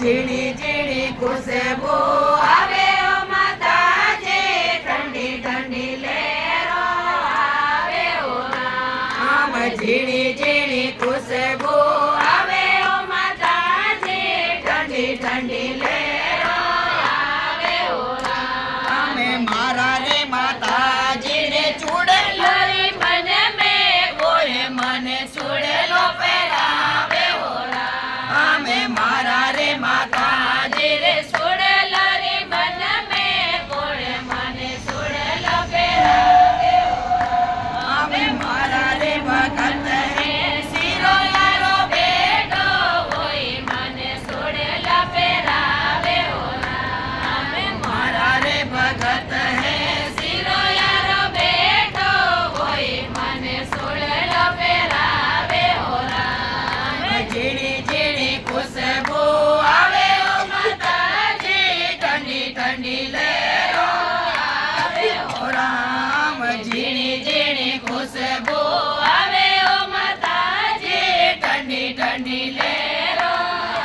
ઝીણી ઝીણી ખુશબુ આવે ઓ માતાજી, ઠંડી ઠંડી લહેરો આવે ઓ રામ, ઝીણી ઝીણી ખુશબુ આવે ઓ માતાજી, ઠંડી ઠંડી લહેરો આવે ઓ રામ. અમે મારા રે માતાજીને ચૂડેલો રે મન મેં કોઈ મને ચૂડેલો પહેરાવે ઓ રામ. અમે મારા રે માતાજી રે ચૂડેલો રે મન મેં કોઈ મને ચૂડેલો પહેરાવે ઓ રામ. અમે મારા રે ભગત હે શિરો યારો બેટો હોય મને ચૂડેલા પહેરાવે ઓ રામ. અમે મારા રે ભગત હે શિરો યારો બેટો હોય મને ચૂડેલો પહેરાવે ઓ રામ. ઝીણી ઝીણી ખુશબુ આવે ઓ માતાજી, ઠંડી ઠંડી લહેરો આવે ઓ રામ, ઝીણી ઝીણી ખુશબુ આવે ઓ માતાજી, ઠંડી ઠંડી લહેરો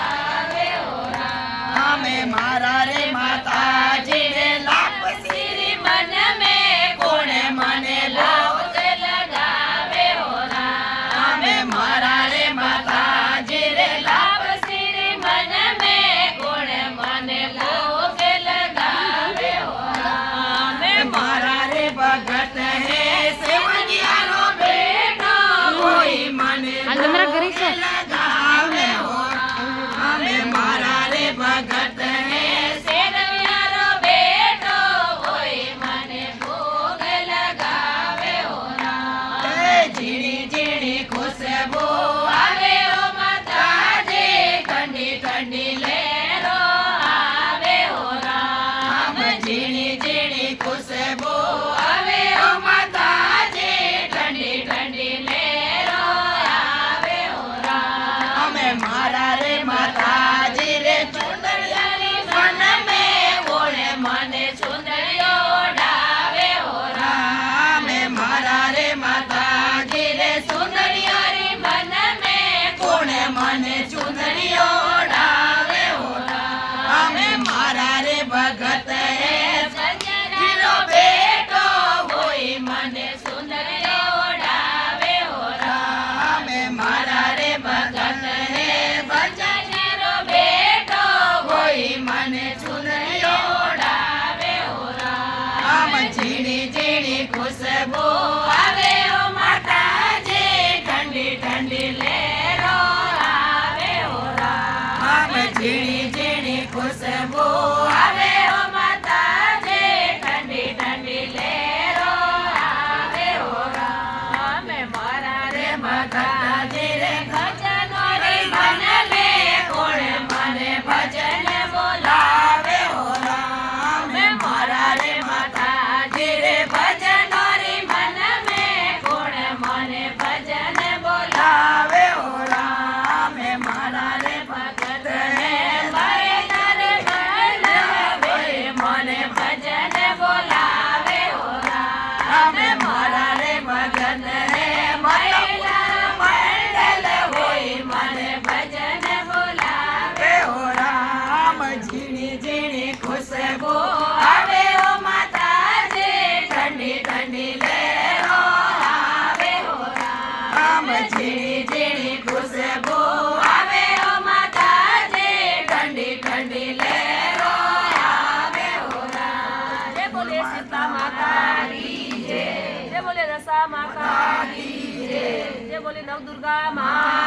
આવે ઓ રામ. અમે મારા રે માતાજીને લાપ શ્રી મન મેં કોણે મને લાવ લગાવે ઓ રામ. અમે મારા રે માતાજી રે લાપ શ્રી મન મેં કોણે મને લાવ લગાવે ઓ રામ. અમે મારા રે ભગત હે સેવડિયાનો બેટો કોઈ મને લગાવે ઓ રામ. અમે મારા રે ભગત હે સેવડિયાનો બેટો કોઈ મને ભોગ લગાવે ઓ રામ. ઝીણી ઝીણી ખુશબુ આવે ઓ માતાજી, ઠંડી ઠંડી લહેરો આવે ઓ રામ. ઝીણી ઝીણી ખુશબુ આવે ઓ માતાજી, ઠંડી ઠંડી લહેરો આવે ઓ રામ. અમે મારા રે માતાજી રે ચુંદડિયાની મન મેં કોણે મને ચુંદડીઓ ઓઢાવે ઓ રામ. અમે મારા રે માતાજી રે સુંદરિયારી મન મેં કોણે મને ચુંદડીઓ ઓઢાવે ઓ રામ. અમે મારા રે ભગત હે સંજયનો બેટો હોય મને સુંદરીઓ ઓઢાવે ઓ રામ. અમે મારા રે ભગત હે સંજયનો બેટો હોય મને ચુંદડીઓ ઓઢાવે ઓ રામ. ઝીણી ઝીણી ખુશબુ આવે ઓ માતાજી, ઠંડી ઠંડી લહેરો આવે ઓ રામ. ઝીણી ઝીણી ખુશબુ આવે ઓ માતાજી, ઠંડી ઠંડી લહેરો આવે ઓ રામ. મારા રે માતાજી રે ભજનો રે મન લે કોણે મને ભજન બોલાવે ઓ રામ. મારા રે માતાજી રે ભજનો રે મન મે કોણે મને ભજન બોલાવે ઓ રામ. મારા રે ભગત હે ભરેલા રે ભરેલા મને ભજન બોલાવે ઓ રામ. મારા રે ભગત હે ભરેલા મંડલ હોય મને ભજન બોલાવે ઓ રામ. ઝીણી ઝીણી ખુશબુ આવે ઓ માતાજી, ઠંડી ઠંડી લહેરો આવે ઓ રામ. ઝીણી ઝીણી ખુશબુ આવે ઓ માતાજી, ઠંડી ઠંડી લહેરો આવે ઓ રામ. જય બોલે સીતા માતા કી જય, જય બોલે દશા માતા કી જય, જય બોલે નવદુર્ગા મા